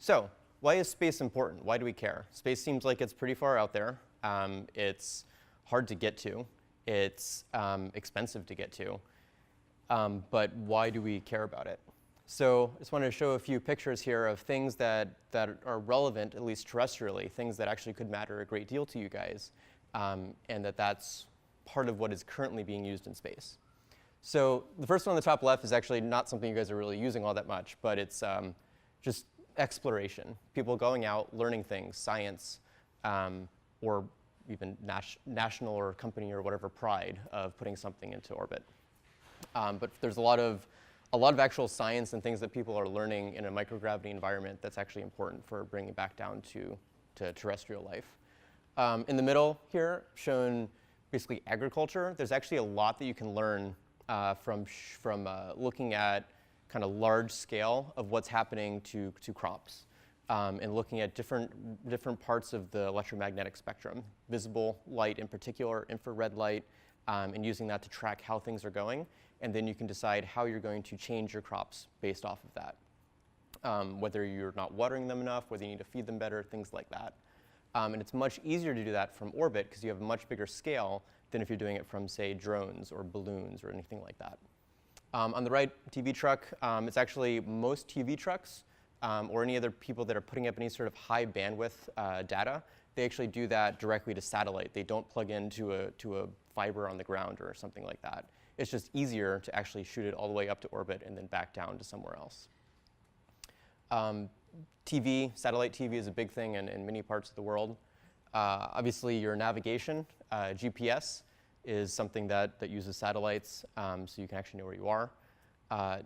So why is space important? Why do we care? Space seems like it's pretty far out there. It's hard to get to. It's expensive to get to. But why do we care about it? So I just wanted to show a few pictures here of things that are relevant, at least terrestrially, things that actually could matter a great deal to you guys, and that's part of what is currently being used in space. So the first one on the top left is actually not something you guys are really using all that much, but it's just exploration. People going out, learning things, science, or even national or company or whatever pride of putting something into orbit. But there's a lot of actual science and things that people are learning in a microgravity environment that's actually important for bringing it back down to terrestrial life. In the middle here, shown basically agriculture. There's actually a lot that you can learn from looking at kind of large scale of what's happening to crops, and looking at different parts of the electromagnetic spectrum, visible light in particular, infrared light, and using that to track how things are going. And then you can decide how you're going to change your crops based off of that. Whether you're not watering them enough, whether you need to feed them better, things like that. And it's much easier to do that from orbit because you have a much bigger scale than if you're doing it from, say, drones or balloons or anything like that. On the right, TV truck, it's actually most TV trucks or any other people that are putting up any sort of high bandwidth data, they actually do that directly to satellite. They don't plug into a fiber on the ground or something like that. It's just easier to actually shoot it all the way up to orbit and then back down to somewhere else. Satellite TV is a big thing in many parts of the world. Obviously, your navigation, GPS, is something that uses satellites, so you can actually know where you are.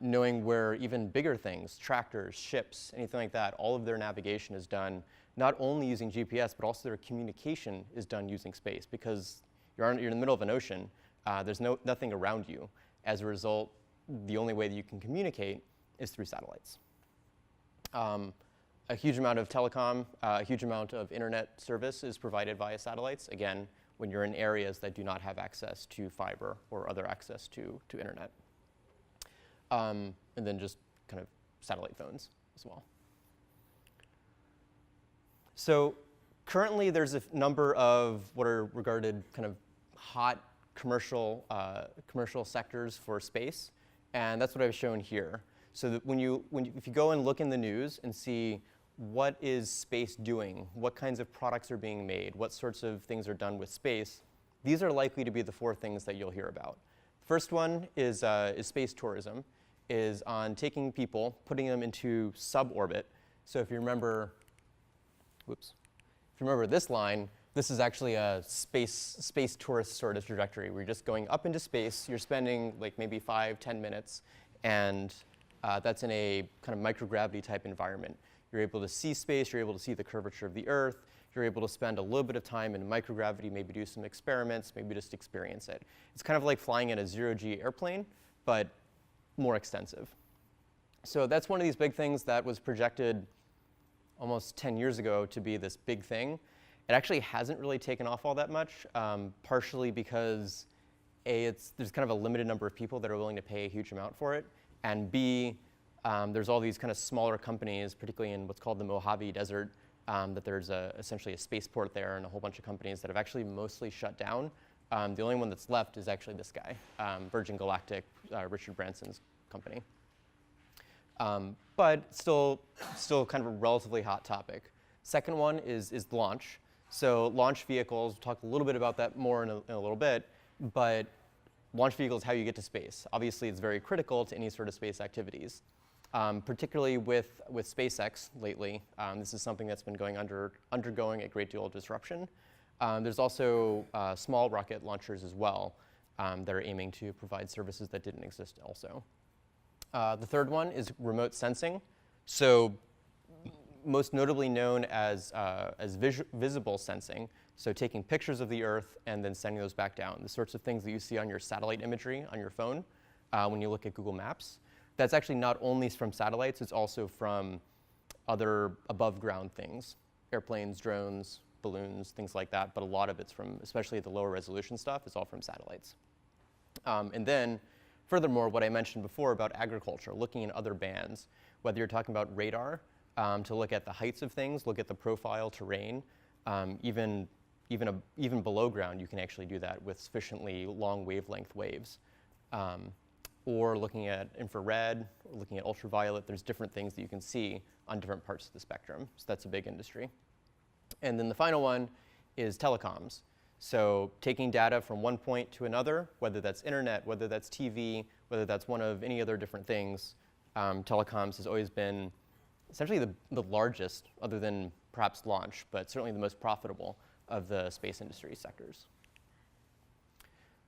Knowing where even bigger things, tractors, ships, anything like that, all of their navigation is done not only using GPS, but also their communication is done using space because you're in the middle of an ocean. There's nothing around you. As a result, the only way that you can communicate is through satellites. A huge amount of telecom, a huge amount of internet service is provided via satellites, again, when you're in areas that do not have access to fiber or other access to internet. And then just kind of satellite phones as well. So currently there's a number of what are regarded kind of hot commercial sectors for space, and that's what I've shown here. So that if you go and look in the news and see what is space doing, what kinds of products are being made, what sorts of things are done with space, these are likely to be the 4 things that you'll hear about. First one is space tourism, is on taking people, putting them into suborbit. So if you remember, this line, this is actually a space tourist sort of trajectory. We're just going up into space. You're spending like maybe 5-10 minutes, and that's in a kind of microgravity type environment. You're able to see space. You're able to see the curvature of the Earth. You're able to spend a little bit of time in microgravity, maybe do some experiments, maybe just experience it. It's kind of like flying in a zero-G airplane, but more extensive. So that's one of these big things that was projected almost 10 years ago to be this big thing. It actually hasn't really taken off all that much, partially because A, there's kind of a limited number of people that are willing to pay a huge amount for it, and B, there's all these kind of smaller companies, particularly in what's called the Mojave Desert, that there's essentially a spaceport there and a whole bunch of companies that have actually mostly shut down. The only one that's left is actually this guy, Virgin Galactic, Richard Branson's company. But still kind of a relatively hot topic. Second one is launch. So launch vehicles, we'll talk a little bit about that more in a little bit, but launch vehicles, how you get to space. Obviously, it's very critical to any sort of space activities. Particularly with SpaceX lately, this is something that's been undergoing a great deal of disruption. There's also small rocket launchers as well that are aiming to provide services that didn't exist also. The third one is remote sensing. So most notably known as visible sensing. So taking pictures of the Earth and then sending those back down. The sorts of things that you see on your satellite imagery on your phone when you look at Google Maps. That's actually not only from satellites, it's also from other above ground things, airplanes, drones, balloons, things like that, but a lot of it's from, especially the lower resolution stuff, it's all from satellites. And then, furthermore, what I mentioned before about agriculture, looking in other bands, whether you're talking about radar, to look at the heights of things, look at the profile, terrain. Even below ground, you can actually do that with sufficiently long wavelength waves. Or looking at infrared, or looking at ultraviolet, there's different things that you can see on different parts of the spectrum. So that's a big industry. And then the final one is telecoms. So taking data from one point to another, whether that's internet, whether that's TV, whether that's one of any other different things, telecoms has always been essentially the largest, other than perhaps launch, but certainly the most profitable of the space industry sectors.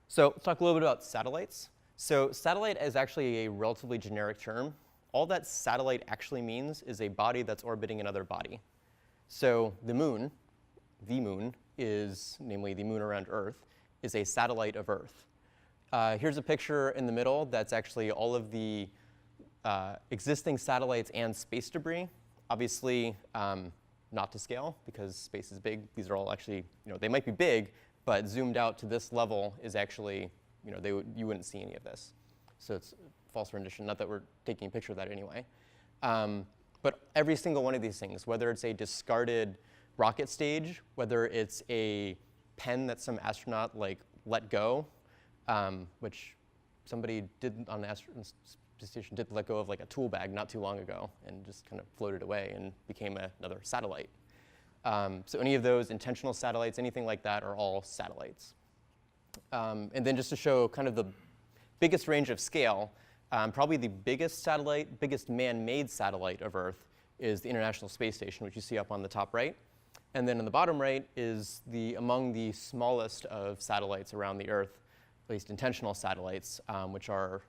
So let's talk a little bit about satellites. So satellite is actually a relatively generic term. All that satellite actually means is a body that's orbiting another body. So the moon is, namely the moon around Earth, is a satellite of Earth. Here's a picture in the middle that's actually all of the existing satellites and space debris. Obviously, not to scale because space is big. These are all actually, they might be big, but zoomed out to this level is actually, you wouldn't see any of this. So it's false rendition, not that we're taking a picture of that anyway. But every single one of these things, whether it's a discarded rocket stage, whether it's a pen that some astronaut let go, which somebody did on the station did let go of a tool bag not too long ago and just kind of floated away and became another satellite. So any of those intentional satellites, anything like that, are all satellites. And then just to show kind of the biggest range of scale, probably the biggest man-made satellite of Earth is the International Space Station, which you see up on the top right. And then in the bottom right is among the smallest of satellites around the Earth, at least intentional satellites, which are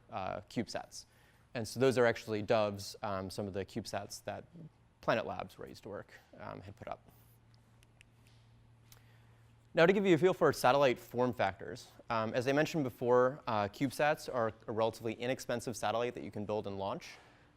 CubeSats. And so those are actually doves, some of the CubeSats that Planet Labs, where I used to work, had put up. Now to give you a feel for satellite form factors, as I mentioned before, CubeSats are a relatively inexpensive satellite that you can build and launch,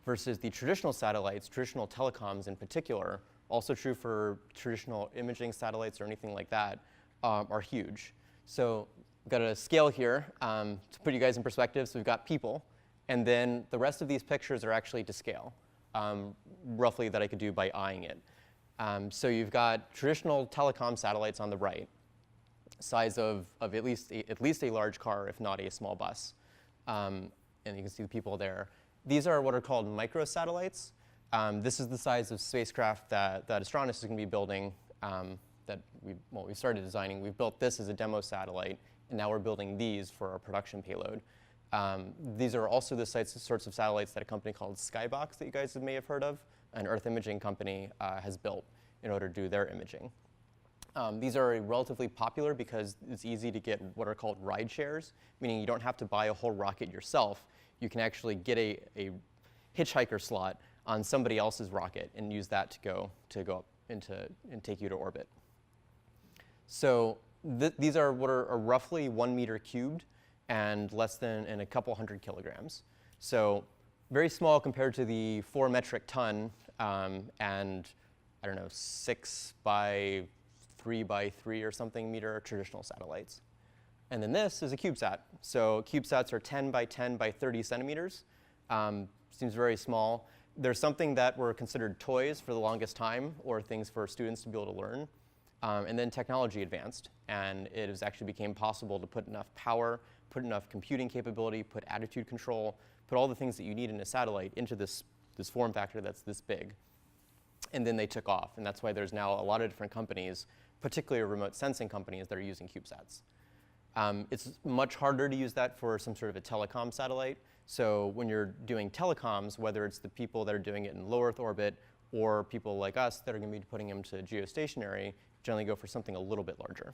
versus the traditional satellites, traditional telecoms in particular, also true for traditional imaging satellites or anything like that, are huge. So we've got a scale here to put you guys in perspective. So we've got people, and then the rest of these pictures are actually to scale, roughly that I could do by eyeing it. So you've got traditional telecom satellites on the right, size of at least a large car, if not a small bus. And you can see the people there. These are what are called microsatellites. This is the size of spacecraft that Astranis is going to be building that we started designing. We've built this as a demo satellite, and now we're building these for our production payload. These are also the sorts of satellites that a company called Skybox, that you guys may have heard of, an Earth imaging company, has built in order to do their imaging. These are relatively popular because it's easy to get what are called ride shares, meaning you don't have to buy a whole rocket yourself. You can actually get a hitchhiker slot on somebody else's rocket and use that to go up and take you to orbit. So these are what are roughly 1 meter cubed and less than a couple hundred kilograms. So very small compared to the 4 metric ton and I don't know, 6 by 3 by 3 or something meter traditional satellites. And then this is a CubeSat. So CubeSats are 10 by 10 by 30 centimeters. Seems very small. There's something that were considered toys for the longest time, or things for students to be able to learn. And then technology advanced, and it actually became possible to put enough power, put enough computing capability, put attitude control, put all the things that you need in a satellite into this form factor that's this big. And then they took off, and that's why there's now a lot of different companies, particularly remote sensing companies, that are using CubeSats. It's much harder to use that for some sort of a telecom satellite. So when you're doing telecoms, whether it's the people that are doing it in low Earth orbit or people like us that are going to be putting them to geostationary, generally go for something a little bit larger.